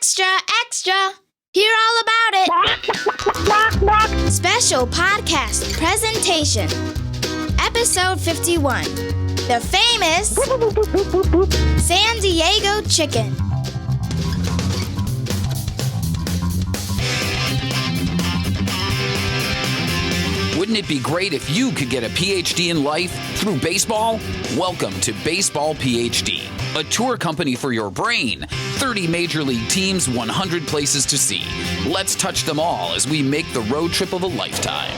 Extra, extra! Hear all about it! Special podcast presentation. Episode 51. The famous San Diego Chicken. Wouldn't it be great if you could get a PhD in life through baseball? Welcome to Baseball PhD, a tour company for your brain. 30 major league teams, 100 places to see. Let's touch them all as we make the road trip of a lifetime.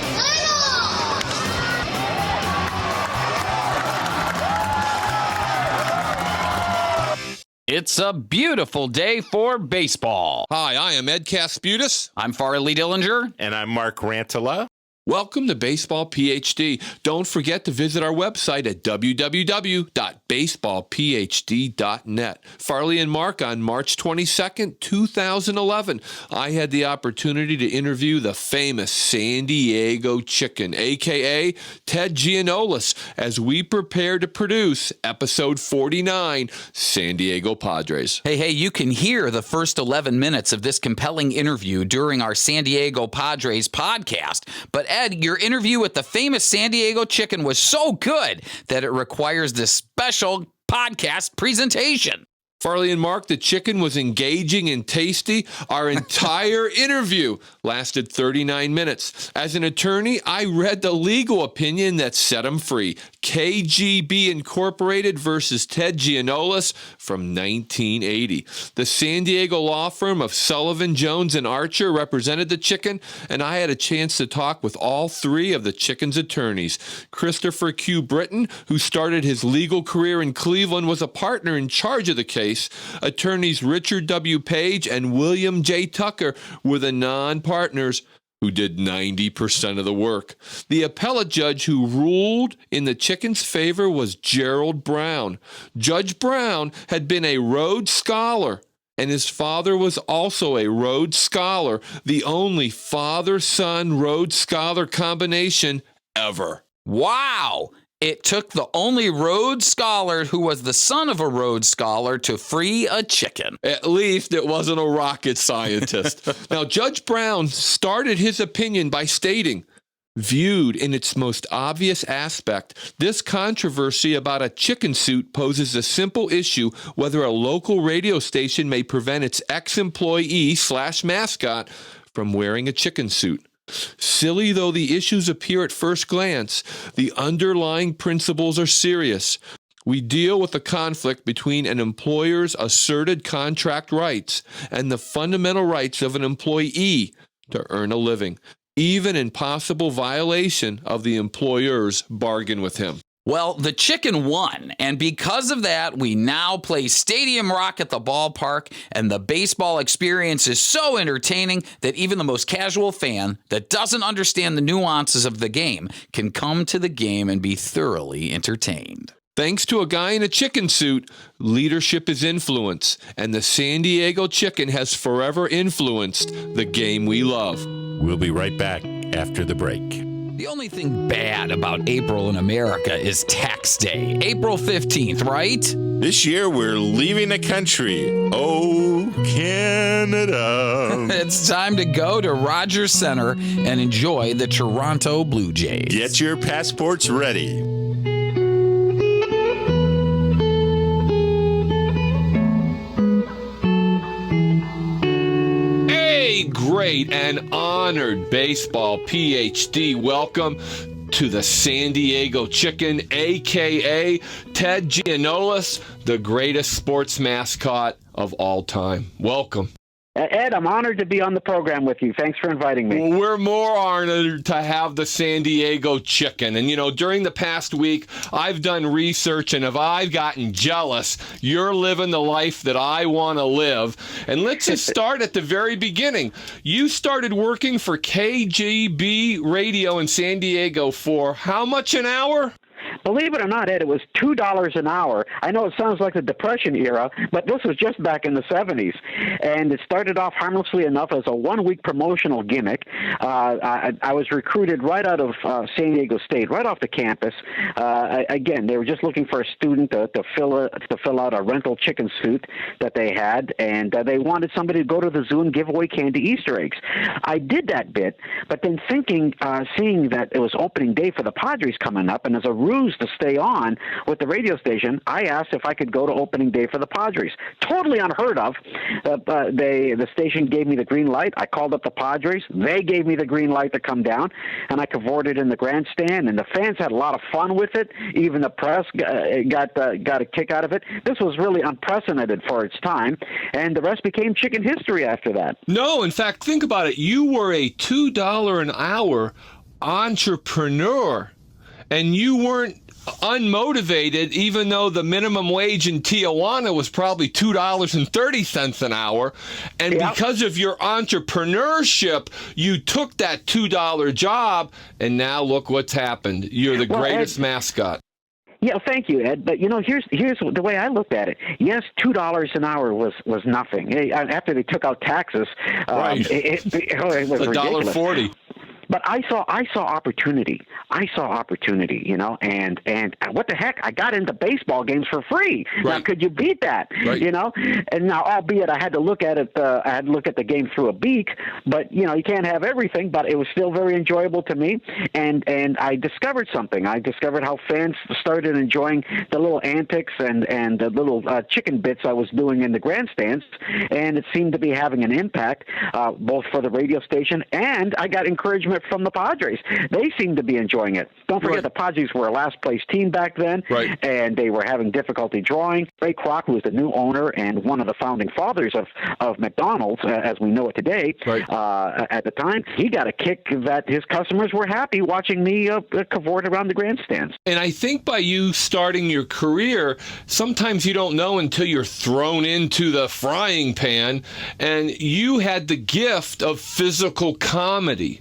It's a beautiful day for baseball. Hi, I am Ed Kasputis. I'm Farley Dillinger. And I'm Mark Rantala. Welcome to Baseball PhD. Don't forget to visit our website at www.baseballphd.net. Farley and Mark on March 22nd, 2011. I had the opportunity to interview the famous San Diego Chicken, a.k.a. Ted Giannoulas, as we prepare to produce episode 49, San Diego Padres. Hey, you can hear the first 11 minutes of this compelling interview during our San Diego Padres podcast. But Ed, your interview with the famous San Diego Chicken was so good that it requires this special podcast presentation. Farley and Mark, the chicken was engaging and tasty. Our entire interview lasted 39 minutes. As an attorney, I read the legal opinion that set him free. KGB Incorporated versus Ted Giannoulas from 1980. The San Diego law firm of Sullivan, Jones, and Archer represented the chicken, and I had a chance to talk with all three of the chicken's attorneys. Christopher Q. Britton, who started his legal career in Cleveland, was a partner in charge of the case. Attorneys Richard W. Page and William J. Tucker were the non-partners who did 90% of the work. The appellate judge who ruled in the chicken's favor was Gerald Brown. Judge Brown had been a Rhodes Scholar, and his father was also a Rhodes Scholar, the only father-son Rhodes Scholar combination ever. Wow! It took the only Rhodes Scholar who was the son of a Rhodes Scholar to free a chicken. At least it wasn't a rocket scientist. Now, Judge Brown started his opinion by stating, viewed in its most obvious aspect, this controversy about a chicken suit poses a simple issue whether a local radio station may prevent its ex-employee/mascot from wearing a chicken suit. Silly though the issues appear at first glance, the underlying principles are serious. We deal with the conflict between an employer's asserted contract rights and the fundamental rights of an employee to earn a living, even in possible violation of the employer's bargain with him. Well, the chicken won, and because of that, we now play Stadium Rock at the ballpark, and the baseball experience is so entertaining that even the most casual fan that doesn't understand the nuances of the game can come to the game and be thoroughly entertained. Thanks to a guy in a chicken suit, leadership is influence, and the San Diego Chicken has forever influenced the game we love. We'll be right back after the break. The only thing bad about April in America is tax day. April 15th, right? This year, we're leaving the country. Oh, Canada. It's time to go to Rogers Center and enjoy the Toronto Blue Jays. Get your passports ready. Great and honored baseball PhD. Welcome to the San Diego Chicken, a.k.a. Ted Giannoulas, the greatest sports mascot of all time. Welcome. Ed, I'm honored to be on the program with you. Thanks for inviting me. Well, we're more honored to have the San Diego Chicken. And, during the past week, I've done research, and if I've gotten jealous, you're living the life that I want to live. And let's just start at the very beginning. You started working for KGB Radio in San Diego for how much an hour? Believe it or not, Ed, it was $2 an hour. I know it sounds like the Depression era, but this was just back in the 70s. And it started off harmlessly enough as a one-week promotional gimmick. I was recruited right out of San Diego State, right off the campus. Again, they were just looking for a student to fill out a rental chicken suit that they had, and they wanted somebody to go to the zoo and give away candy Easter eggs. I did that bit, but then seeing that it was opening day for the Padres coming up, and as a ruse to stay on with the radio station, I asked if I could go to opening day for the Padres. Totally unheard of. The station gave me the green light. I called up the Padres. They gave me the green light to come down, and I cavorted in the grandstand, and the fans had a lot of fun with it. Even the press got a kick out of it. This was really unprecedented for its time, and the rest became chicken history after that. No, in fact, think about it. You were a $2 an hour entrepreneur, and you weren't unmotivated, even though the minimum wage in Tijuana was probably $2.30 an hour. And because of your entrepreneurship, you took that $2 job, and now look what's happened. You're the greatest mascot. Yeah, thank you, Ed. But here's the way I looked at it. Yes, $2 an hour was nothing. After they took out taxes, right. it was ridiculous. $1.40. But I saw opportunity. And what the heck? I got into baseball games for free. Right. Now, could you beat that? Right. And now, albeit I had to look at it. I had to look at the game through a beak. But you can't have everything. But it was still very enjoyable to me. And I discovered something. I discovered how fans started enjoying the little antics and the little chicken bits I was doing in the grandstands. And it seemed to be having an impact, both for the radio station, and I got encouragement from the Padres. They seemed to be enjoying it. Don't forget, the Padres were a last-place team back then, and they were having difficulty drawing. Ray Kroc, who was the new owner and one of the founding fathers of McDonald's, as we know it today, at the time, he got a kick that his customers were happy watching me cavort around the grandstands. And I think by you starting your career, sometimes you don't know until you're thrown into the frying pan, and you had the gift of physical comedy.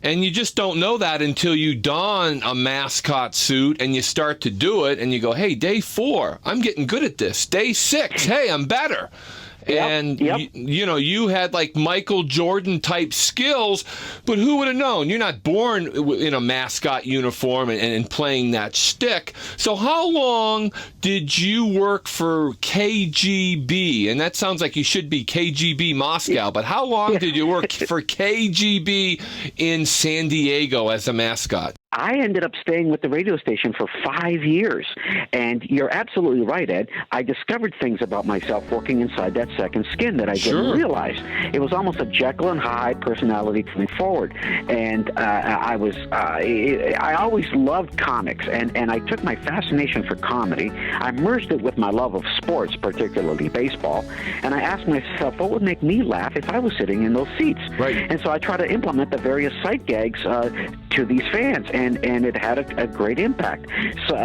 And you just don't know that until you don a mascot suit and you start to do it and you go, hey, day 4, I'm getting good at this. Day 6, hey, I'm better. And, you had like Michael Jordan type skills, but who would have known? You're not born in a mascot uniform and playing that shtick. So how long did you work for KGB? And that sounds like you should be KGB Moscow, but how long did you work for KGB in San Diego as a mascot? I ended up staying with the radio station for 5 years. And you're absolutely right, Ed. I discovered things about myself working inside that second skin that I didn't realize. It was almost a Jekyll and Hyde personality coming forward. And I always loved comics, and I took my fascination for comedy. I merged it with my love of sports, particularly baseball. And I asked myself, what would make me laugh if I was sitting in those seats? Right. And so I tried to implement the various sight gags to these fans. And it had a great impact. So,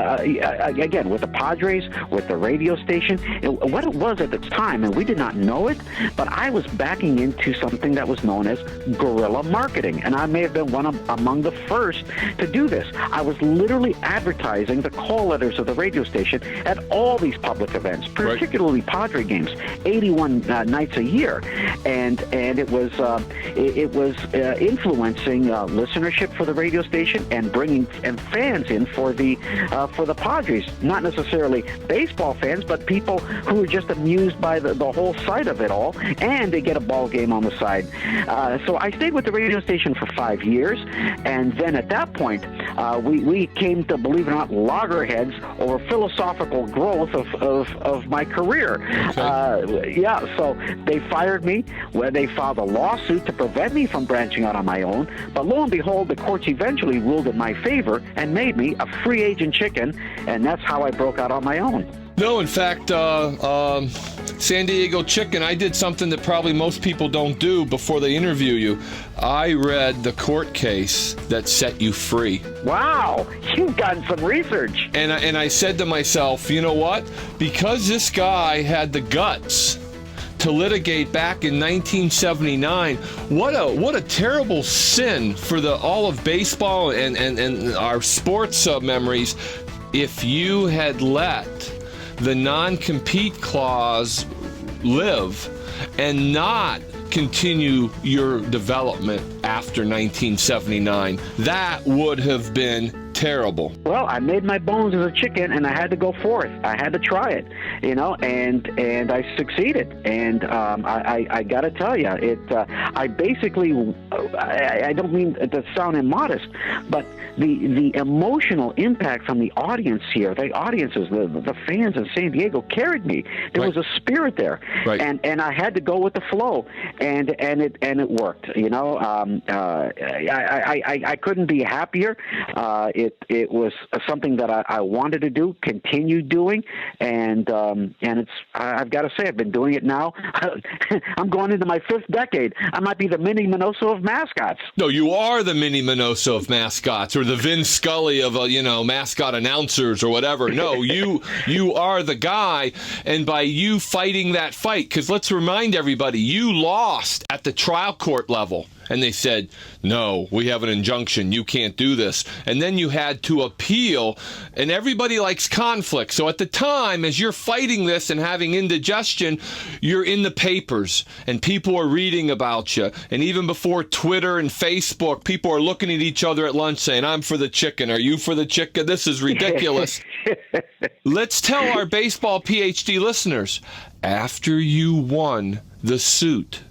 again, with the Padres, with the radio station, what it was at the time, and we did not know it, but I was backing into something that was known as guerrilla marketing. And I may have been among the first to do this. I was literally advertising the call letters of the radio station at all these public events, particularly Padre games, 81 nights a year. And it was influencing listenership for the radio station and bringing fans in for the Padres. Not necessarily baseball fans, but people who are just amused by the whole sight of it all, and they get a ball game on the side. So I stayed with the radio station for 5 years, and then at that point, we came to, believe it or not, loggerheads over philosophical growth of my career. So they fired me. They filed a lawsuit to prevent me from branching out on my own, but lo and behold, the courts eventually ruled in my favor and made me a free agent chicken, and that's how I broke out on my own. No, in fact, San Diego Chicken, I did something that probably most people don't do before they interview you. I read the court case that set you free. Wow, you've done some research. And I said to myself, you know what? Because this guy had the guts to litigate back in 1979. What a terrible sin for all of baseball and our sports memories if you had let the non-compete clause live and not continue your development after 1979, that would have been terrible. Well, I made my bones as a chicken, and I had to go forth. I had to try it, and I succeeded. And I got to tell you, I basically, I don't mean to sound immodest, but the emotional impact from the audience here, the audiences, the fans in San Diego carried me. There was a spirit there, and I had to go with the flow, and it worked. I couldn't be happier. It was something that I wanted to do, continue doing, and I've got to say, I've been doing it now. I'm going into my 5th decade. I might be the Minnie Minoso of mascots. No, you are the Minnie Minoso of mascots, or the Vin Scully of mascot announcers or whatever. No, you are the guy, and by you fighting that fight, because let's remind everybody, you lost at the trial court level. And they said, no, we have an injunction. You can't do this. And then you had to appeal. And everybody likes conflict. So at the time, as you're fighting this and having indigestion, you're in the papers. And people are reading about you. And even before Twitter and Facebook, people are looking at each other at lunch saying, I'm for the chicken. Are you for the chicken? This is ridiculous. Let's tell our baseball PhD listeners, after you won the suit,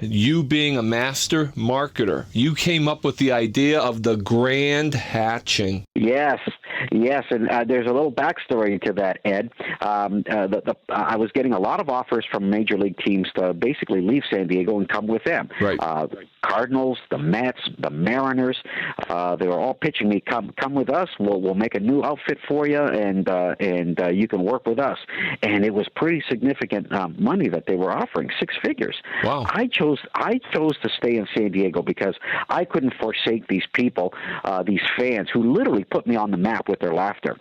you being a master marketer, you came up with the idea of the grand hatching. Yes, and there's a little backstory to that, Ed. I was getting a lot of offers from major league teams to basically leave San Diego and come with them. Right. Cardinals, the Mets, the Mariners, they were all pitching me, come with us. We'll make a new outfit for you, and you can work with us. And it was pretty significant money that they were offering, 6 figures. Wow. I chose to stay in San Diego because I couldn't forsake these people, these fans who literally put me on the map with their laughter.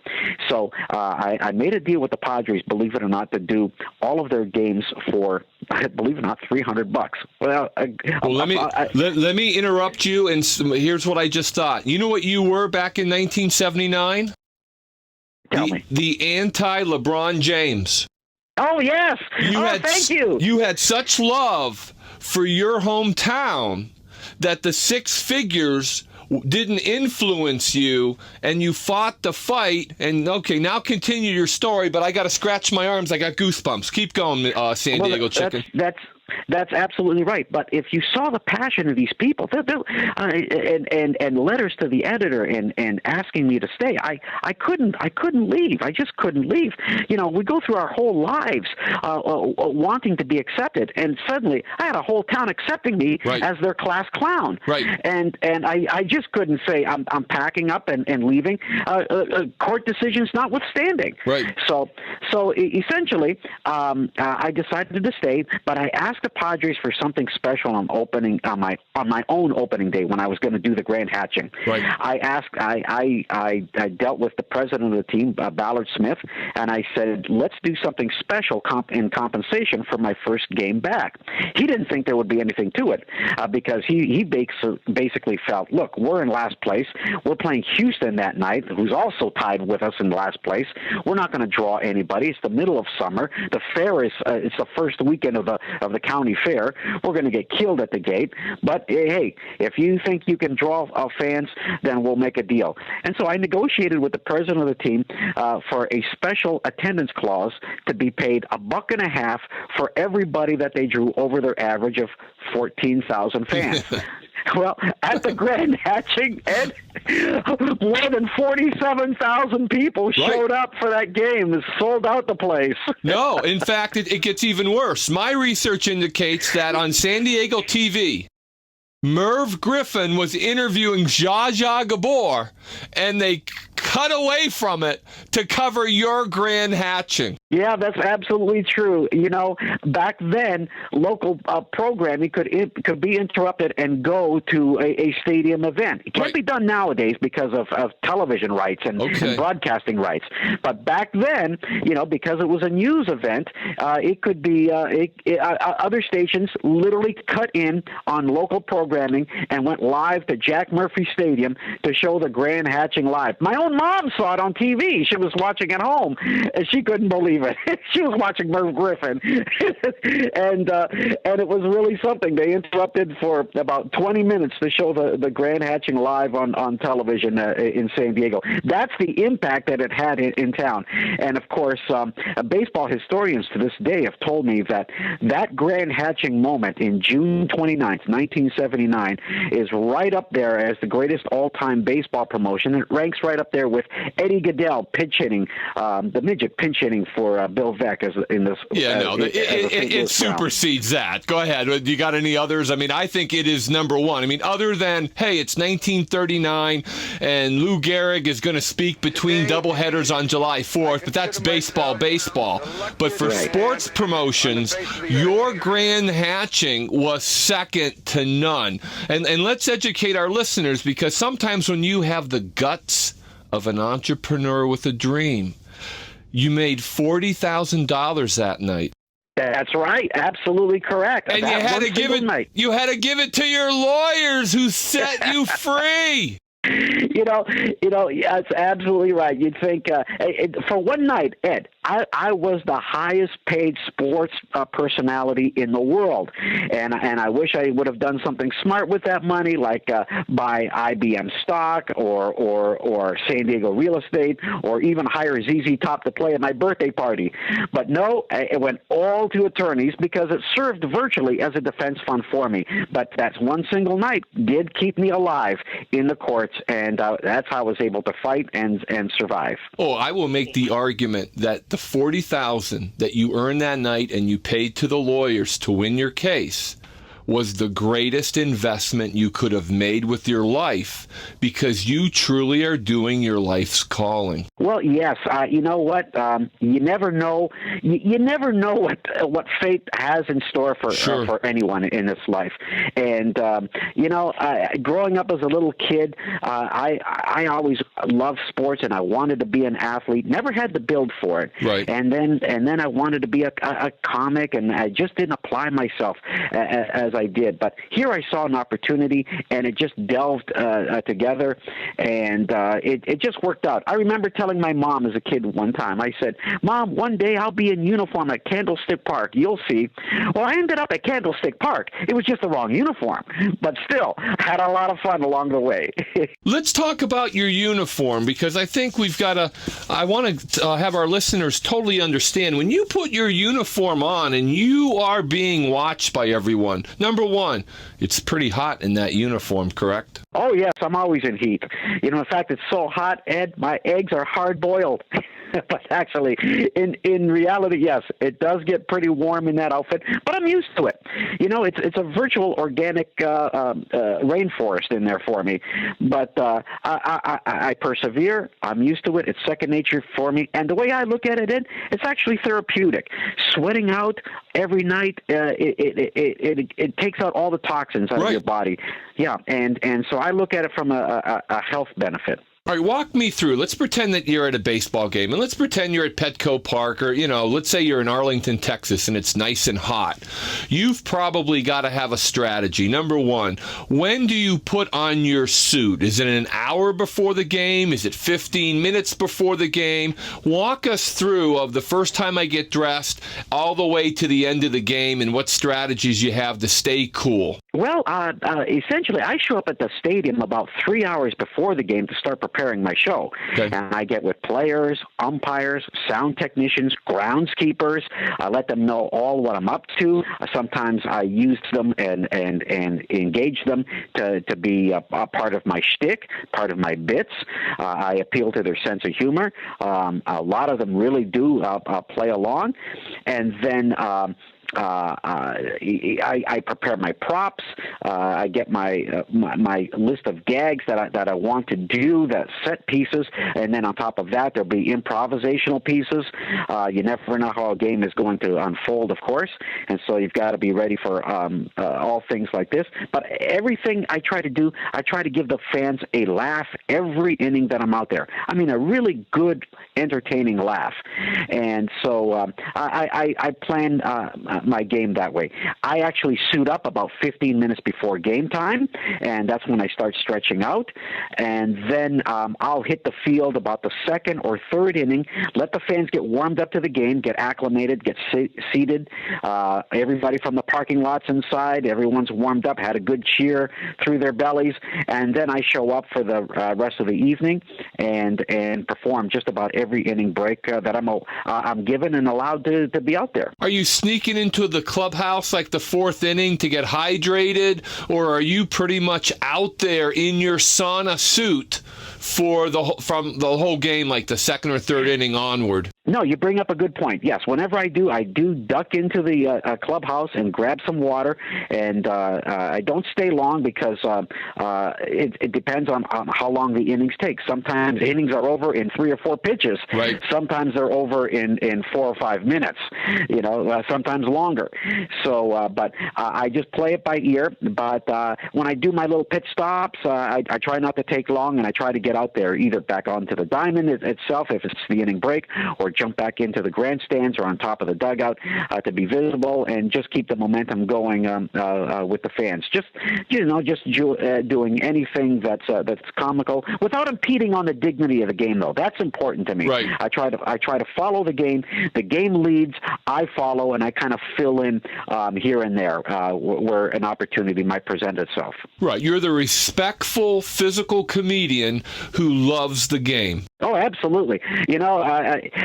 So I made a deal with the Padres, believe it or not, to do all of their games for, believe it or not, $300. Well, let me interrupt you, and here's what I just thought. You know what you were back in 1979? Tell me. The anti-LeBron James. Oh, yes. Thank you. You had such love for your hometown that the 6 figures didn't influence you, and you fought the fight. And okay, now continue your story, but I got to scratch my arms. I got goosebumps. Keep going, San Diego Chicken. That's absolutely right. But if you saw the passion of these people, and letters to the editor and asking me to stay, I couldn't leave. I just couldn't leave. We go through our whole lives wanting to be accepted, and suddenly I had a whole town accepting me as their class clown. Right. And I just couldn't say I'm packing up and leaving. Court decisions notwithstanding. Right. So essentially, I decided to stay, but I asked the Padres for something special on my own opening day when I was going to do the grand hatching. Right. I dealt with the president of the team, Ballard Smith, and I said, let's do something special in compensation for my first game back. He didn't think there would be anything to it because he basically felt, look, we're in last place. We're playing Houston that night, who's also tied with us in last place. We're not going to draw anybody. It's the middle of summer. The fair is it's the first weekend of the county fair. We're going to get killed at the gate. But hey, if you think you can draw fans, then we'll make a deal. And so I negotiated with the president of the team for a special attendance clause to be paid $1.50 for everybody that they drew over their average of 14,000 fans. Well, at the grand hatching, Ed, more than 47,000 people showed up for that game. It sold out the place. No, in fact, it gets even worse. My research indicates that on San Diego TV, Merv Griffin was interviewing Zsa Zsa Gabor, and they cut away from it to cover your grand hatching. Yeah, that's absolutely true. Back then, local programming could be interrupted and go to a stadium event. It can't be done nowadays because of television rights and broadcasting rights. But back then, because it was a news event, it could be other stations literally cut in on local programming and went live to Jack Murphy Stadium to show the Grand Hatching live. My own mom saw it on TV. She was watching at home, and she couldn't believe it. She was watching Merv Griffin, and it was really something. They interrupted for about 20 minutes to show the Grand Hatching live on television in San Diego. That's the impact that it had in town. And, of course, baseball historians to this day have told me that Grand Hatching moment in June 29th, 1979, is right up there as the greatest all-time baseball promotion. It ranks right up there with Eddie Goodell pinch hitting, the midget pinch hitting for Bill Veeck in this. It supersedes that. Go ahead. Do you got any others? I mean, I think it is number one. I mean, other than, hey, it's 1939 and Lou Gehrig is going to speak between doubleheaders on July 4th, but that's baseball. But for sports promotions, your Grand Hatching was second to none. And let's educate our listeners, because sometimes when you have the guts of an entrepreneur with a dream, you made $40,000 that night. That's right. Absolutely correct. And you had to give it. You had to give it to your lawyers who set you free. That's absolutely right. You'd think for one night, Ed, I was the highest paid sports personality in the world, and I wish I would have done something smart with that money, like buy IBM stock or San Diego real estate, or even hire ZZ Top to play at my birthday party. But no, it went all to attorneys because it served virtually as a defense fund for me. But that one single night did keep me alive in the courts, and that's how I was able to fight and survive. Oh, I will make the argument that the $40,000 that you earned that night and you paid to the lawyers to win your case was the greatest investment you could have made with your life, because you truly are doing your life's calling. Well, yes. You know what? You never know. You never know what fate has in store for anyone in this life. And growing up as a little kid, I always loved sports, and I wanted to be an athlete. Never had the build for it. Right. And then I wanted to be a comic, and I just didn't apply myself as I did. But here I saw an opportunity, and it just delved together, and it just worked out. I remember telling my mom as a kid one time, I said, "Mom, one day I'll be in uniform at Candlestick Park. You'll see." Well, I ended up at Candlestick Park. It was just the wrong uniform, but still had a lot of fun along the way. Let's talk about your uniform, because I think I want to have our listeners totally understand, when you put your uniform on and you are being watched by everyone, number one, it's pretty hot in that uniform, correct? Oh, yes, I'm always in heat. In fact, it's so hot, Ed, my eggs are hard-boiled. But actually, in reality, yes, it does get pretty warm in that outfit, but I'm used to it. It's a virtual organic rainforest in there for me. But I persevere. I'm used to it. It's second nature for me. And the way I look at it, Ed, it's actually therapeutic. Sweating out every night, it takes out all the toxins out of your body. Yeah, and so I look at it from a health benefit. All right, walk me through. Let's pretend that you're at a baseball game, and let's pretend you're at Petco Park, or, let's say you're in Arlington, Texas, and it's nice and hot. You've probably got to have a strategy. Number one, when do you put on your suit? Is it an hour before the game? Is it 15 minutes before the game? Walk us through of the first time I get dressed all the way to the end of the game, and what strategies you have to stay cool. Well, essentially, I show up at the stadium about 3 hours before the game to start preparing my show. Okay. And I get with players, umpires, sound technicians, groundskeepers. I let them know all what I'm up to. Sometimes I use them and engage them to be a part of my shtick, part of my bits. I appeal to their sense of humor. A lot of them really do play along. And then I prepare my props. I get my list of gags that I want to do, that set pieces, and then on top of that, there'll be improvisational pieces. You never know how a game is going to unfold, of course, and so you've got to be ready for all things like this. But everything I try to do, I try to give the fans a laugh every inning that I'm out there. I mean, a really good, entertaining laugh. And so I plan my game that way. I actually suit up about 15 minutes before game time, and that's when I start stretching out. And then I'll hit the field about the second or third inning, let the fans get warmed up to the game, get acclimated, get seated. Everybody from the parking lots inside, everyone's warmed up, had a good cheer through their bellies, and then I show up for the rest of the evening and perform just about every inning break that I'm given and allowed to be out there. Are you sneaking into the clubhouse like the fourth inning to get hydrated, or are you pretty much out there in your sauna suit from the whole game, like the second or third inning onward? No, you bring up a good point. Yes, whenever I do duck into the clubhouse and grab some water, and I don't stay long because it depends on how long the innings take. Sometimes innings are over in 3 or 4 pitches. Right. Sometimes they're over in 4 or 5 minutes. Sometimes longer. So, but I just play it by ear. But when I do my little pit stops, I try not to take long, and I try to get out there, either back onto the diamond itself if it's the inning break, or jump back into the grandstands or on top of the dugout to be visible and just keep the momentum going with the fans. Just doing anything that's comical without impeding on the dignity of the game, though. That's important to me. Right. I try to follow the game. The game leads, I follow, and I kind of fill in here and there where an opportunity might present itself. Right. You're the respectful, physical comedian who loves the game. Oh, absolutely.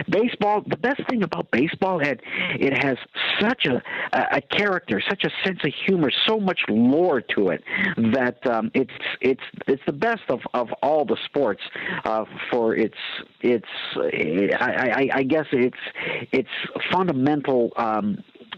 Baseball, the best thing about baseball, Ed, it has such a character, such a sense of humor, so much lore to it that it's the best of all the sports for its I guess its fundamental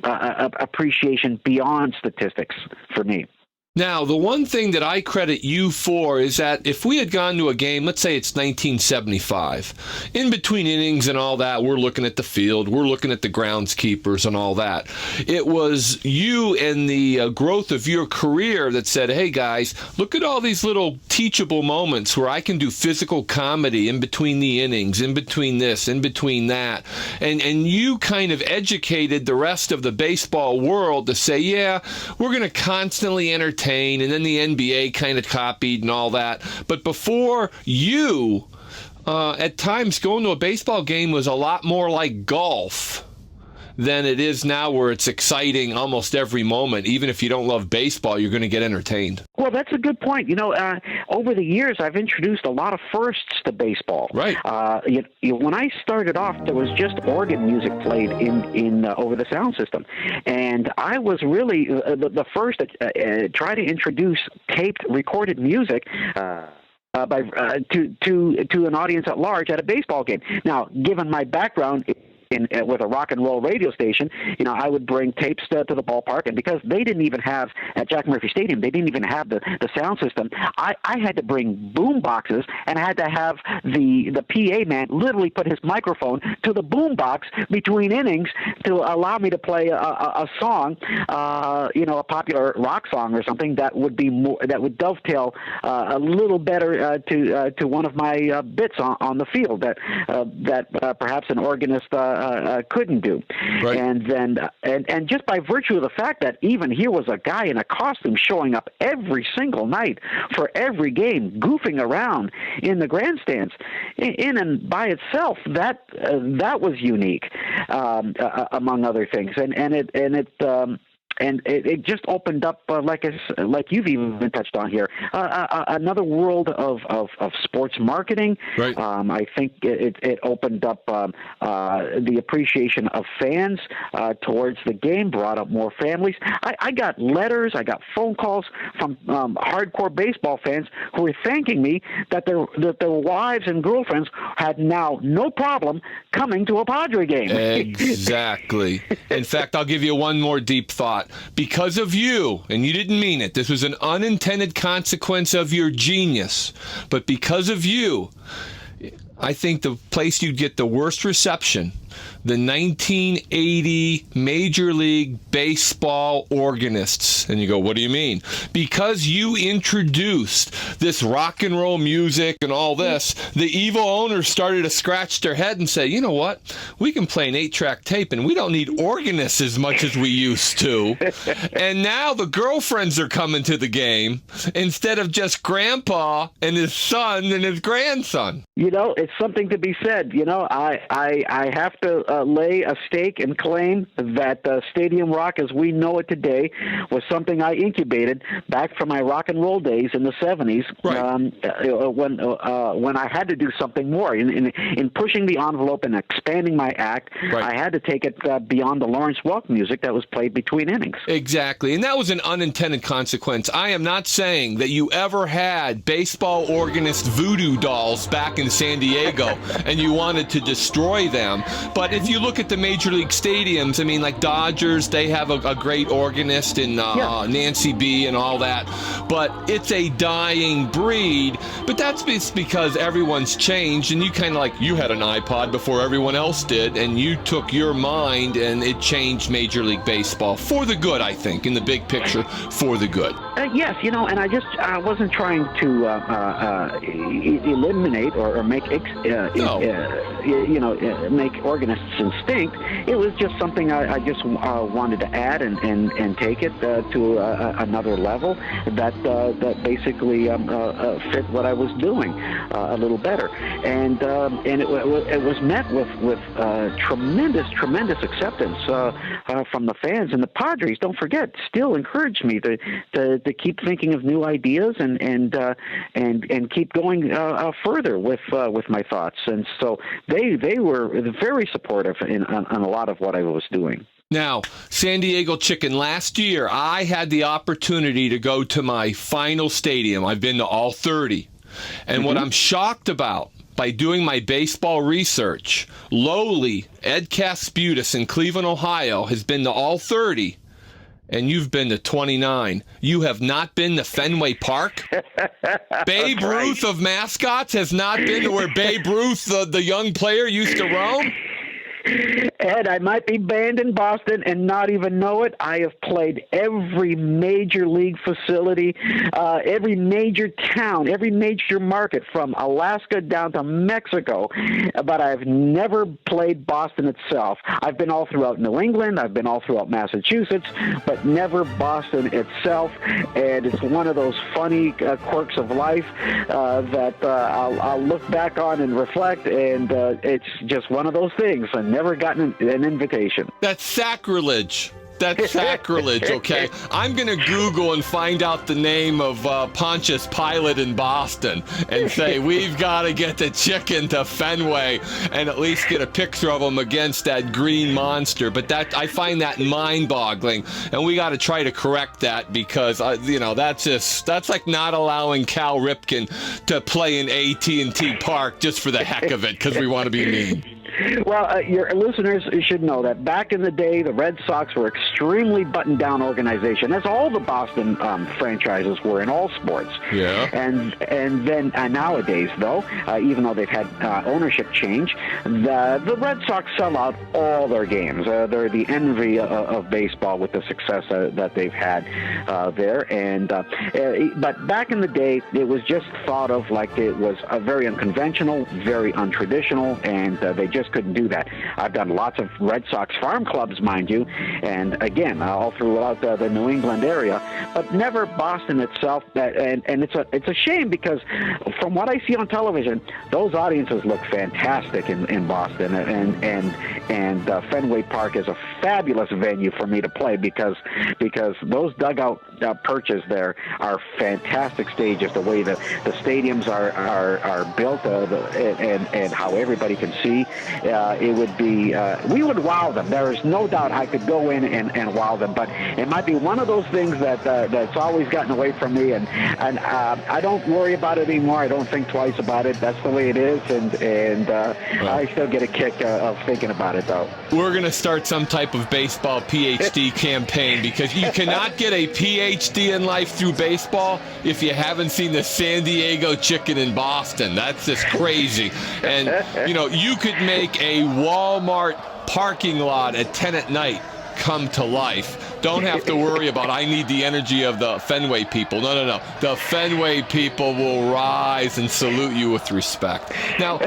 appreciation beyond statistics for me. Now, the one thing that I credit you for is that if we had gone to a game, let's say it's 1975, in between innings and all that, we're looking at the field, we're looking at the groundskeepers and all that. It was you and the growth of your career that said, hey guys, look at all these little teachable moments where I can do physical comedy in between the innings, in between this, in between that. And you kind of educated the rest of the baseball world to say, yeah, we're going to constantly entertain, and then the NBA kind of copied and all that. But before you, at times going to a baseball game was a lot more like golf than it is now, where it's exciting almost every moment. Even if you don't love baseball, you're going to get entertained. Well, that's a good point. Over the years, I've introduced a lot of firsts to baseball. Right. When I started off, there was just organ music played in over the sound system, and I was really the first to try to introduce taped, recorded music. To an audience at large at a baseball game. Now, given my background with a rock and roll radio station, I would bring tapes to the ballpark, and because they didn't even have, at Jack Murphy Stadium, they didn't even have the sound system, I had to bring boom boxes, and I had to have the PA man literally put his microphone to the boom box between innings to allow me to play a song, a popular rock song or something that would be that would dovetail a little better to one of my bits on the field that perhaps an organist couldn't do. Right. And then and just by virtue of the fact that even here was a guy in a costume showing up every single night for every game, goofing around in the grandstands, in and by itself, that was unique, among other things. and it just opened up, like you've even been touched on here, another world of sports marketing. Right. I think it opened up the appreciation of fans towards the game, brought up more families. I got letters, I got phone calls from hardcore baseball fans who were thanking me that their wives and girlfriends had now no problem coming to a Padre game. Exactly. In fact, I'll give you one more deep thought. Because of you, and you didn't mean it, this was an unintended consequence of your genius, but because of you, I think the place you'd get the worst reception, the 1980 Major League Baseball organists. And you go, what do you mean? Because you introduced this rock and roll music and all this, the evil owners started to scratch their head and say, you know what? We can play an 8-track tape and we don't need organists as much as we used to. And now the girlfriends are coming to the game instead of just grandpa and his son and his grandson. It's something to be said. I have to lay a stake and claim that stadium rock as we know it today was something I incubated back from my rock and roll days in the 70s. Right. When I had to do something more in pushing the envelope and expanding my act. Right. I had to take it beyond the Lawrence Welk music that was played between innings. Exactly, and that was an unintended consequence. I am not saying that you ever had baseball organist voodoo dolls back in San Diego and you wanted to destroy them. But if you look at the major league stadiums, I mean, like Dodgers, they have a great organist in Nancy B and all that. But it's a dying breed. But that's because everyone's changed, and you kind of you had an iPod before everyone else did, and you took your mind and it changed Major League Baseball for the good, I think, in the big picture, for the good. Yes, and I wasn't trying to eliminate or make make organists instinct. It was just something I just wanted to add and take it to another level that basically fit what I was doing a little better, and it was met with tremendous acceptance from the fans, and the Padres, don't forget, still encouraged me to keep thinking of new ideas and keep going further with my thoughts, and so they were very supportive on a lot of what I was doing. Now, San Diego Chicken, last year I had the opportunity to go to my final stadium. I've been to all 30. And what I'm shocked about by doing my baseball research, lowly Ed Kasputis in Cleveland, Ohio, has been to all 30. And you've been to 29. You have not been to Fenway Park? Babe Ruth of mascots has not been to where Babe Ruth, the young player, used to roam? Ed, I might be banned in Boston and not even know it. I have played every major league facility, every major town, every major market from Alaska down to Mexico, but I've never played Boston itself. I've been all throughout New England, I've been all throughout Massachusetts, but never Boston itself, and it's one of those funny quirks of life that I'll look back on and reflect, and it's just one of those things. I've never gotten an invitation. That's sacrilege. That's sacrilege, okay? I'm going to Google and find out the name of Pontius Pilate in Boston and say, we've got to get the chicken to Fenway and at least get a picture of him against that green monster. But that I find that mind-boggling, and we got to try to correct that because, that's like not allowing Cal Ripken to play in AT&T Park just for the heck of it because we want to be mean. Well, your listeners should know that back in the day, the Red Sox were extremely buttoned-down organization, as all the Boston franchises were in all sports. Yeah. And then nowadays, though, even though they've had ownership change, the Red Sox sell out all their games. They're the envy of baseball with the success that they've had there. And but back in the day, it was just thought of like it was very unconventional, very untraditional, and they just just couldn't do that. I've done lots of Red Sox farm clubs, mind you, and again, all throughout the New England area, but never Boston itself. And it's a shame because from what I see on television, those audiences look fantastic in Boston, and Fenway Park is a fabulous venue for me to play because those dugout perches there are fantastic stages. The way the stadiums are built and how everybody can see, it would be we would wow them. There is no doubt I could go in and wow them, but it might be one of those things that's always gotten away from me, and I don't worry about it anymore. I don't think twice about it. That's the way it is, and I still get a kick of thinking about it, though. We're going to start some type of baseball PhD campaign because you cannot get a PhD in life through baseball if you haven't seen the San Diego Chicken in Boston. That's just crazy. And, you could make a Walmart parking lot at 10 at night come to life. Don't have to worry about, I need the energy of the Fenway people. No. The Fenway people will rise and salute you with respect. Now,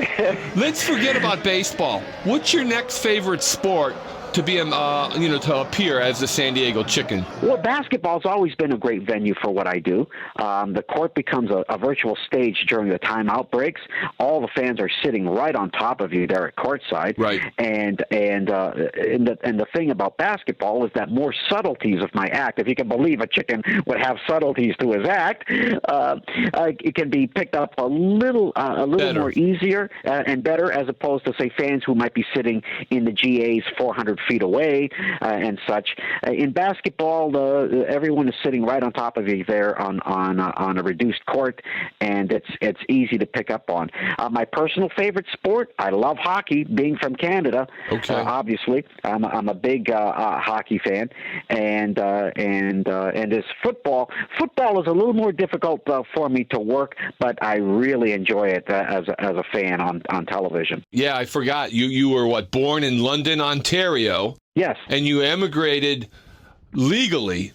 let's forget about baseball. What's your next favorite sport to be, to appear as the San Diego Chicken? Well, basketball's always been a great venue for what I do. The court becomes a virtual stage during the timeout breaks. All the fans are sitting right on top of you there at courtside. Right. And the thing about basketball is that more subtleties of my act, if you can believe a chicken would have subtleties to his act, it can be picked up a little more easier and better, as opposed to, say, fans who might be sitting in the GA's 400 feet away and such. In basketball, everyone is sitting right on top of you there on a reduced court, and it's easy to pick up on. My personal favorite sport, I love hockey. Being from Canada, obviously, I'm a big hockey fan, and as football is a little more difficult for me to work, but I really enjoy it as a fan on television. Yeah, I forgot. You were born in London, Ontario. Yes. And you emigrated legally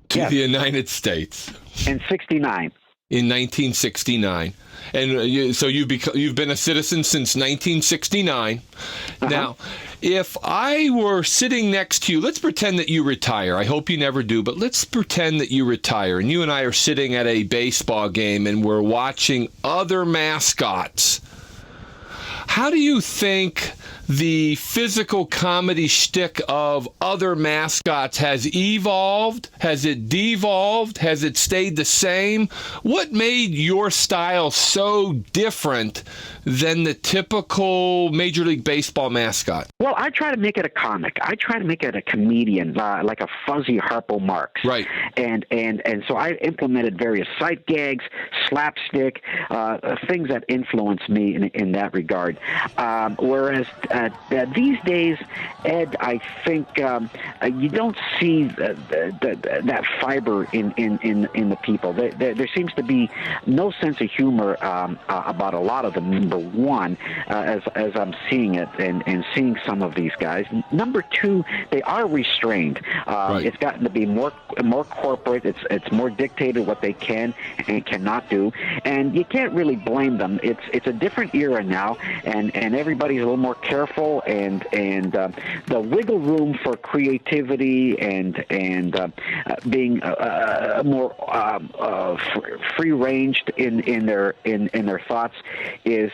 to the United States. In 69. In 1969. And so you've been a citizen since 1969. Uh-huh. Now, if I were sitting next to you, let's pretend that you retire. I hope you never do, but let's pretend that you retire. And you and I are sitting at a baseball game and we're watching other mascots. How do you think the physical comedy shtick of other mascots has evolved? Has it devolved? Has it stayed the same? What made your style so different than the typical Major League Baseball mascot? Well, I try to make it a comic. I try to make it a comedian, like a Fuzzy Harpo Marx. Right. And so I implemented various sight gags, slapstick, things that influence me in that regard. Whereas these days, Ed, I think you don't see that fiber in the people. There seems to be no sense of humor about a lot of them. Number one, as I'm seeing it and seeing some of these guys. Number two, they are restrained. Right. It's gotten to be more corporate. It's more dictated what they can and cannot do, and you can't really blame them. It's a different era now, and everybody's a little more careful, and the wiggle room for creativity and being more free-ranged in their thoughts is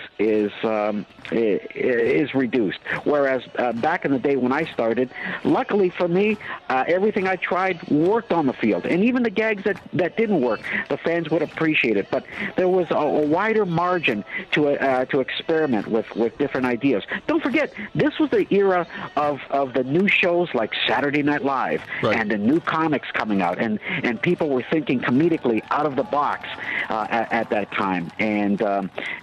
reduced. Whereas back in the day when I started, luckily for me, everything I tried worked on the field, and even the gags that didn't work, the fans would appreciate it. But there was a wider margin to experiment with different ideas. Don't forget, this was the era of the new shows like Saturday Night Live, right, and the new comics coming out, and people were thinking comedically out of the box at that time, and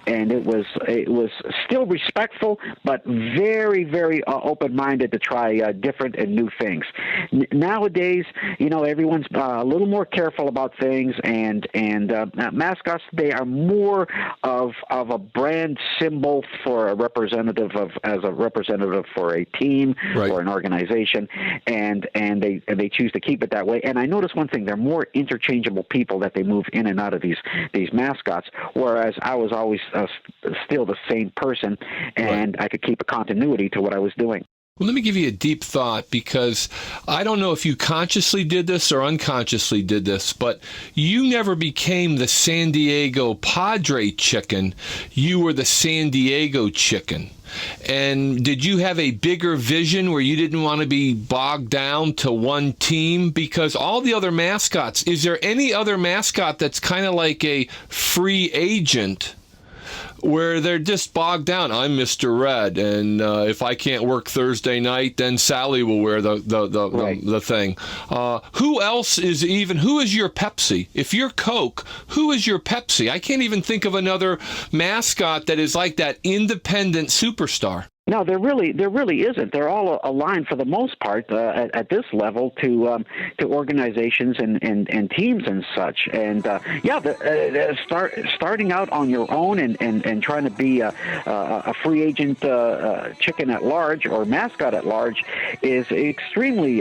it was still respectful, but very, very open-minded to try different and new things. Nowadays, everyone's a little more careful about things, and mascots today are more of a brand symbol for for a representative for a team or an organization, and they choose to keep it that way. And I noticed one thing: they're more interchangeable people that they move in and out of these mascots. Whereas I was always still the same person, and I could keep a continuity to what I was doing. Well, let me give you a deep thought, because I don't know if you consciously did this or unconsciously did this, but you never became the San Diego Padre chicken. You were the San Diego chicken. And did you have a bigger vision where you didn't want to be bogged down to one team? Because all the other mascots, is there any other mascot that's kind of like a free agent where they're just bogged down? I'm Mr. Red, and if I can't work Thursday night, then Sally will wear the thing. Who else is who is your Pepsi? If you're Coke, who is your Pepsi? I can't even think of another mascot that is like that independent superstar. No, there really isn't. They're all aligned for the most part at this level to organizations and teams and such. And starting out on your own and trying to be a free agent chicken at large or mascot at large is extremely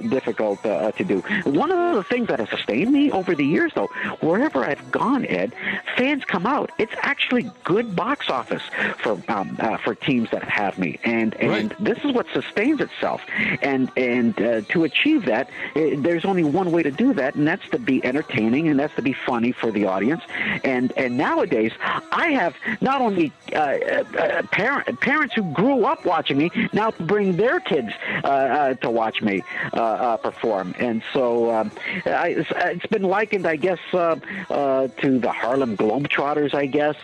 difficult to do. One of the things that has sustained me over the years, though, wherever I've gone, Ed, fans come out. It's actually good box office for teams that have me, and this is what sustains itself. And to achieve that, there's only one way to do that, and that's to be entertaining, and that's to be funny for the audience. And nowadays, I have not only parents who grew up watching me now bring their kids to watch me perform, and so it's been likened, I guess, to the Harlem Globetrotters, I guess,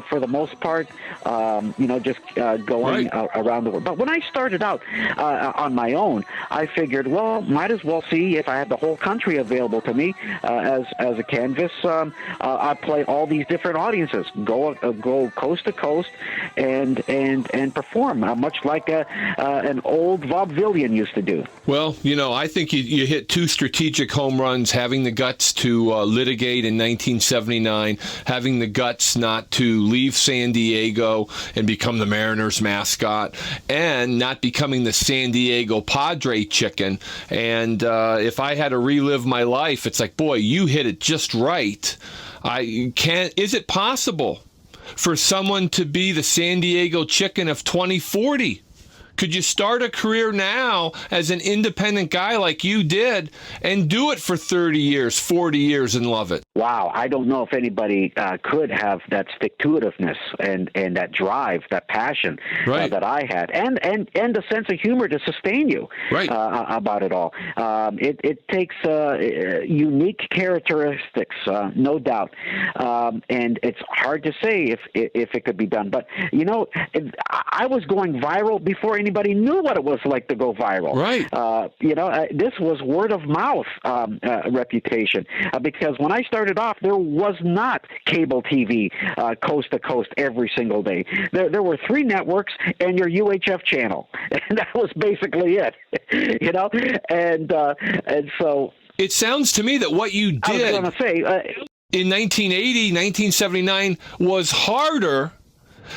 for the most part. Just going around the world. But when I started out on my own, I figured, well, might as well see if I had the whole country available to me as a canvas. I play all these different audiences, go coast to coast, and perform, much like an old vaudevillian used to do. Well, I think you hit two strategic home runs: having the guts to litigate in 1979, having the guts not to leave San Diego and become the Mariners mascot, and not becoming the San Diego Padre chicken. And if I had to relive my life, it's like, boy, you hit it just right. Is it possible for someone to be the San Diego chicken of 2040? Could you start a career now as an independent guy like you did and do it for 30 years, 40 years and love it? Wow, I don't know if anybody could have that stick-to-itiveness and that drive, that passion that I had, and the sense of humor to sustain you about it all. It takes unique characteristics, no doubt, and it's hard to say if it could be done. But I was going viral before anybody knew what it was like to go viral. Right. This was word of mouth reputation, because when I started off, there was not cable TV coast to coast every single day. There were 3 networks and your UHF channel, and that was basically it. And so it sounds to me that what you did I was going to say in 1980, 1979 was harder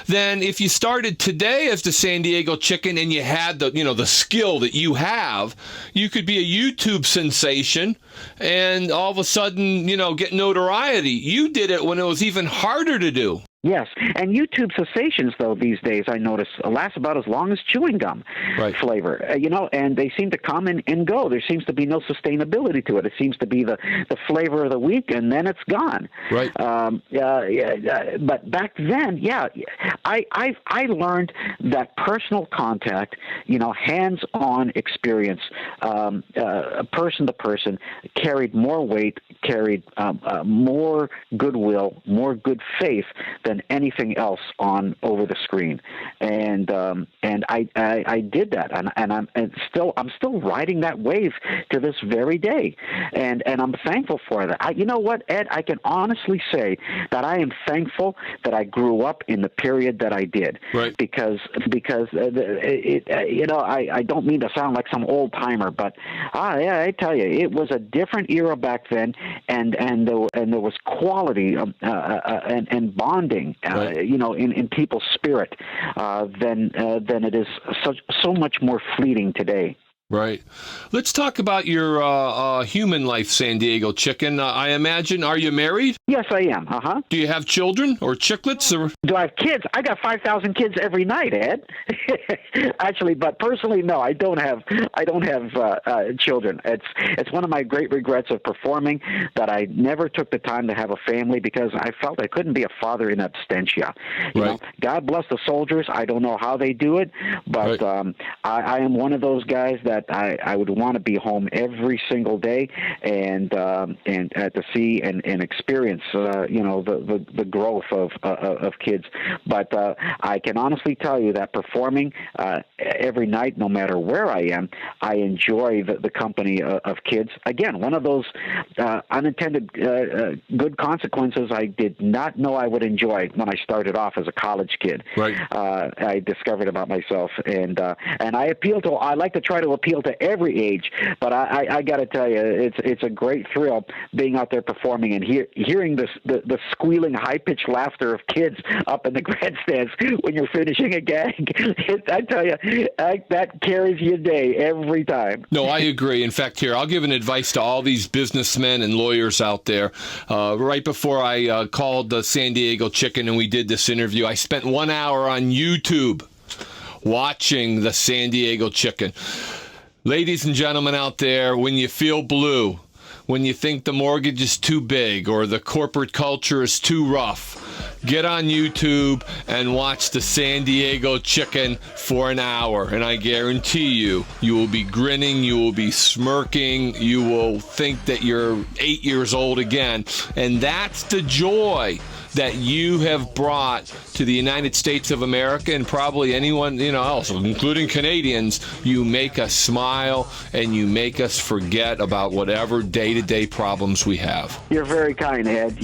than if you started today as the San Diego chicken and you had the skill that you have. You could be a YouTube sensation and all of a sudden, get notoriety. You did it when it was even harder to do. Yes, and YouTube sensations, though, these days, I notice, last about as long as chewing gum flavor, and they seem to come and go. There seems to be no sustainability to it. It seems to be the flavor of the week, and then it's gone. Right. But back then, I learned that personal contact, hands-on experience, person to person, carried more weight, carried more goodwill, more good faith than anything else on over the screen, and I did that, and I'm still riding that wave to this very day, and I'm thankful for that. You know what, Ed? I can honestly say that I am thankful that I grew up in the period that I did, because I don't mean to sound like some old timer, but I tell you, it was a different era back then, there was quality and bonding, Right. in people's spirit than it is so much more fleeting today. Right. Let's talk about your human life, San Diego Chicken. I imagine, are you married? Yes, I am. Uh-huh. Do you have children or chicklets? Or? Do I have kids? I got 5,000 kids every night, Ed. Actually, but personally, no, I don't have children. It's one of my great regrets of performing that I never took the time to have a family because I felt I couldn't be a father in absentia. You know, God bless the soldiers. I don't know how they do it, but I am one of those guys that I would want to be home every single day and to see and experience the growth of kids. But I can honestly tell you that performing every night, no matter where I am, I enjoy the company of kids. Again, one of those unintended good consequences I did not know I would enjoy when I started off as a college kid. Right. I discovered about myself, and I like to try to appeal to every age, but I got to tell you, it's a great thrill being out there performing and hearing the squealing, high-pitched laughter of kids up in the grandstands when you're finishing a gag. I tell you, that carries your day every time. No, I agree. In fact, here, I'll give an advice to all these businessmen and lawyers out there. Right before I called the San Diego Chicken and we did this interview, I spent 1 hour on YouTube watching the San Diego Chicken. Ladies and gentlemen out there, when you feel blue, when you think the mortgage is too big or the corporate culture is too rough, get on YouTube and watch the San Diego Chicken for an hour. And I guarantee you will be grinning, you will be smirking, you will think that you're 8 years old again. And that's the joy that you have brought to the United States of America and probably anyone else, including Canadians. You make us smile and you make us forget about whatever day-to-day problems we have. You're very kind, Ed.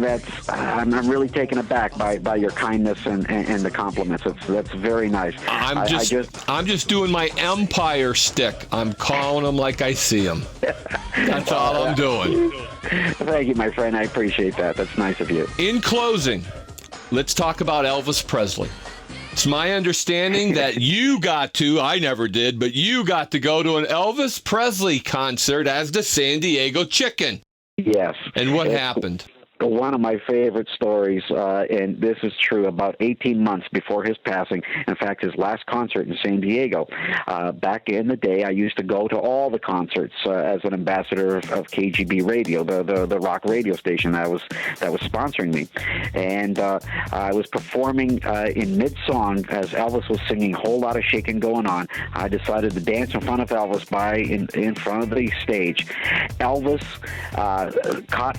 That's I'm really taken aback by your kindness and the compliments. That's very nice. I'm just doing my Empire stick. I'm calling them like I see them. That's all I'm doing. Thank you, my friend. I appreciate that. That's nice of you. In closing, let's talk about Elvis Presley. It's my understanding that I never did, but you got to go to an Elvis Presley concert as the San Diego Chicken. Yes. And what happened? One of my favorite stories, and this is true, about 18 months before his passing, in fact, his last concert in San Diego. Back in the day, I used to go to all the concerts as an ambassador of KGB Radio, the rock radio station that was sponsoring me. And I was performing in mid-song as Elvis was singing "Whole Lot of Shaking Going On." I decided to dance in front of Elvis in front of the stage. Elvis caught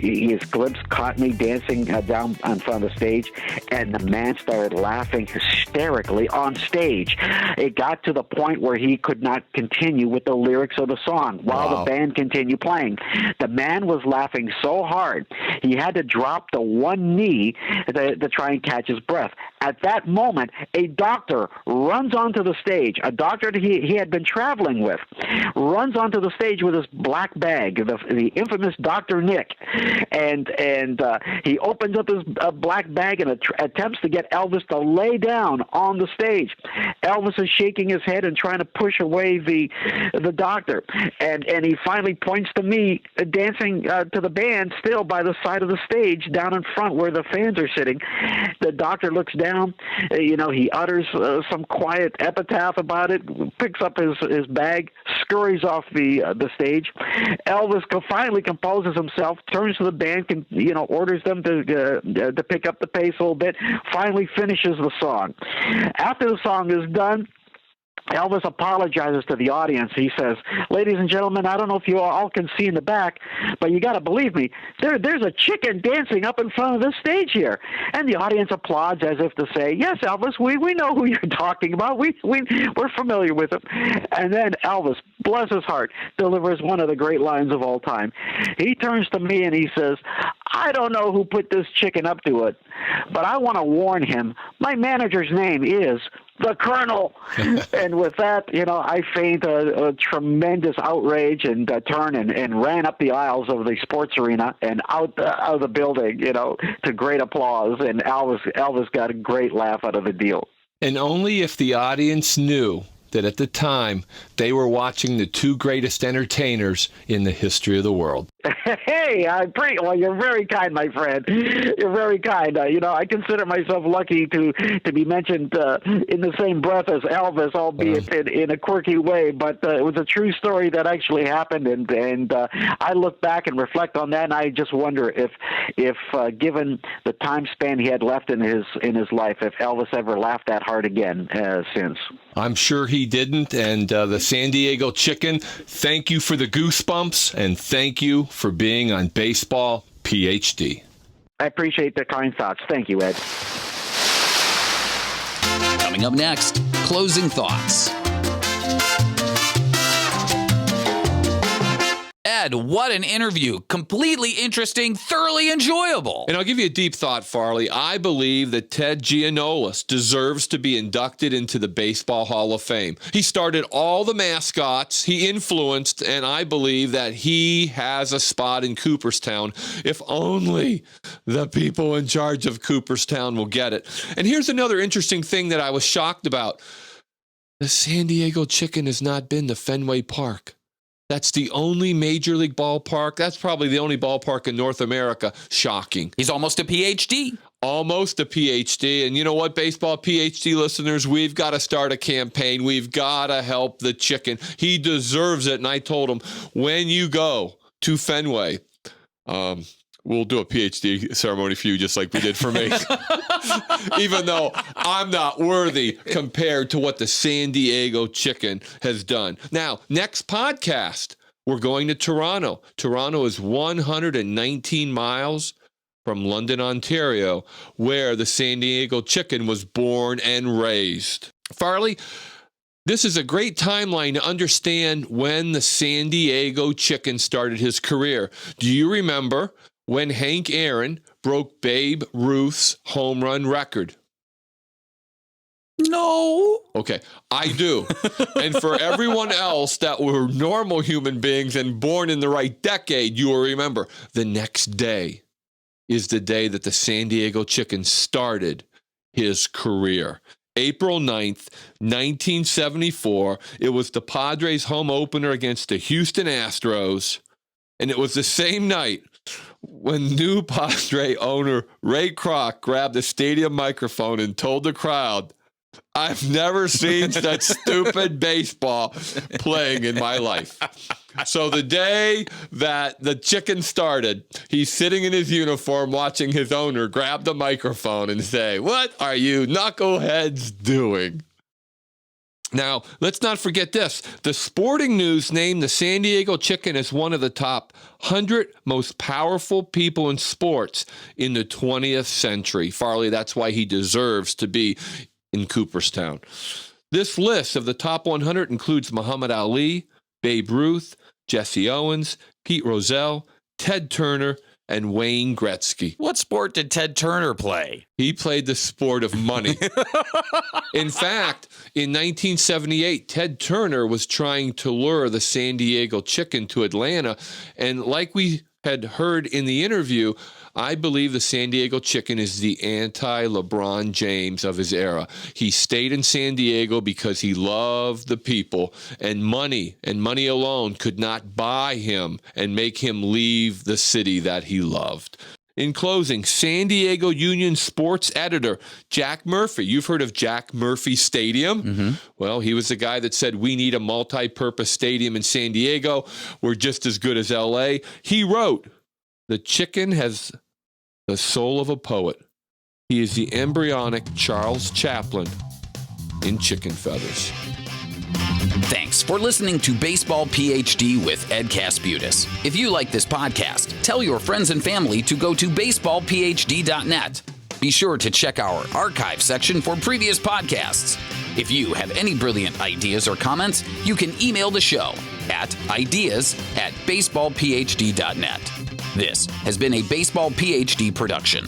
his glimpse caught me dancing down in front of the stage, and the man started laughing hysterically on stage. It got to the point where he could not continue with the lyrics of the song while the band continued playing. The man was laughing so hard, he had to drop to one knee to try and catch his breath. At that moment, a doctor runs onto the stage, a doctor that he had been traveling with, runs onto the stage with his black bag, the infamous Dr. Nick, and he opens up his black bag and attempts to get Elvis to lay down on the stage. Elvis is shaking his head and trying to push away the doctor, and he finally points to me dancing to the band still by the side of the stage down in front where the fans are sitting. The doctor looks down, he utters some quiet epitaph about it, picks up his bag, scurries off the stage. Elvis finally composes himself, turns to the band, orders them to pick up the pace a little bit, finally finishes the song. After the song is done, Elvis apologizes to the audience. He says, "Ladies and gentlemen, I don't know if you all can see in the back, but you got to believe me. There's a chicken dancing up in front of this stage here." And the audience applauds as if to say, "Yes, Elvis, we know who you're talking about. We're familiar with him." And then Elvis, bless his heart, delivers one of the great lines of all time. He turns to me and he says, I don't know who put this chicken up to it, but I want to warn him. My manager's name is the Colonel. And with that, I feigned a tremendous outrage and turn and ran up the aisles of the sports arena and out of the building, to great applause. And Elvis got a great laugh out of the deal. And only if the audience knew that at the time they were watching the two greatest entertainers in the history of the world. Hey, well, you're very kind, my friend. You're very kind. I consider myself lucky to be mentioned in the same breath as Elvis, albeit in a quirky way. But it was a true story that actually happened, and I look back and reflect on that, and I just wonder if given the time span he had left in his life, if Elvis ever laughed that hard again since. I'm sure he didn't. And the San Diego Chicken, thank you for the goosebumps, and thank you for being on Baseball PhD. I appreciate the kind thoughts. Thank you, Ed. Coming up next, closing thoughts. Ed, what an interview. Completely interesting, thoroughly enjoyable. And I'll give you a deep thought, Farley. I believe that Ted Giannoulas deserves to be inducted into the Baseball Hall of Fame. He started all the mascots, he influenced, and I believe that he has a spot in Cooperstown, if only the people in charge of Cooperstown will get it. And here's another interesting thing that I was shocked about. The San Diego Chicken has not been to Fenway Park. That's the only major league ballpark. That's probably the only ballpark in North America. Shocking. He's almost a PhD. Almost a PhD. And you know what, Baseball PhD listeners? We've got to start a campaign. We've got to help the chicken. He deserves it. And I told him, when you go to Fenway, we'll do a PhD ceremony for you just like we did for me. Even though I'm not worthy compared to what the San Diego Chicken has done. Now, next podcast, we're going to Toronto. Toronto is 119 miles from London, Ontario, where the San Diego Chicken was born and raised. Farley, this is a great timeline to understand when the San Diego Chicken started his career. Do you remember when Hank Aaron broke Babe Ruth's home run record? No. Okay, I do. And for everyone else that were normal human beings and born in the right decade, you will remember the next day is the day that the San Diego Chicken started his career. April 9th, 1974. It was the Padres' home opener against the Houston Astros. And it was the same night when new Padre owner Ray Kroc grabbed the stadium microphone and told the crowd, "I've never seen such stupid baseball playing in my life." So the day that the Chicken started, he's sitting in his uniform watching his owner grab the microphone and say, "What are you knuckleheads doing?" Now, let's not forget this. The Sporting News named the San Diego Chicken as one of the top 100 most powerful people in sports in the 20th century. Farley, that's why he deserves to be in Cooperstown. This list of the top 100 includes Muhammad Ali, Babe Ruth, Jesse Owens, Pete Rozelle, Ted Turner, and Wayne Gretzky. What sport did Ted Turner play? He played the sport of money. In fact, in 1978, Ted Turner was trying to lure the San Diego Chicken to Atlanta. And like we had heard in the interview, I believe the San Diego Chicken is the anti-LeBron James of his era. He stayed in San Diego because he loved the people, and money alone could not buy him and make him leave the city that he loved. In closing, San Diego Union sports editor Jack Murphy. You've heard of Jack Murphy Stadium? Mm-hmm. Well, he was the guy that said, "We need a multi-purpose stadium in San Diego. We're just as good as L.A." He wrote, "The Chicken has the soul of a poet. He is the embryonic Charles Chaplin in chicken feathers." Thanks for listening to Baseball PhD with Ed Kasputis. If you like this podcast, tell your friends and family to go to baseballphd.net. Be sure to check our archive section for previous podcasts. If you have any brilliant ideas or comments, you can email the show at ideas@baseballphd.net. This has been a Baseball PhD production.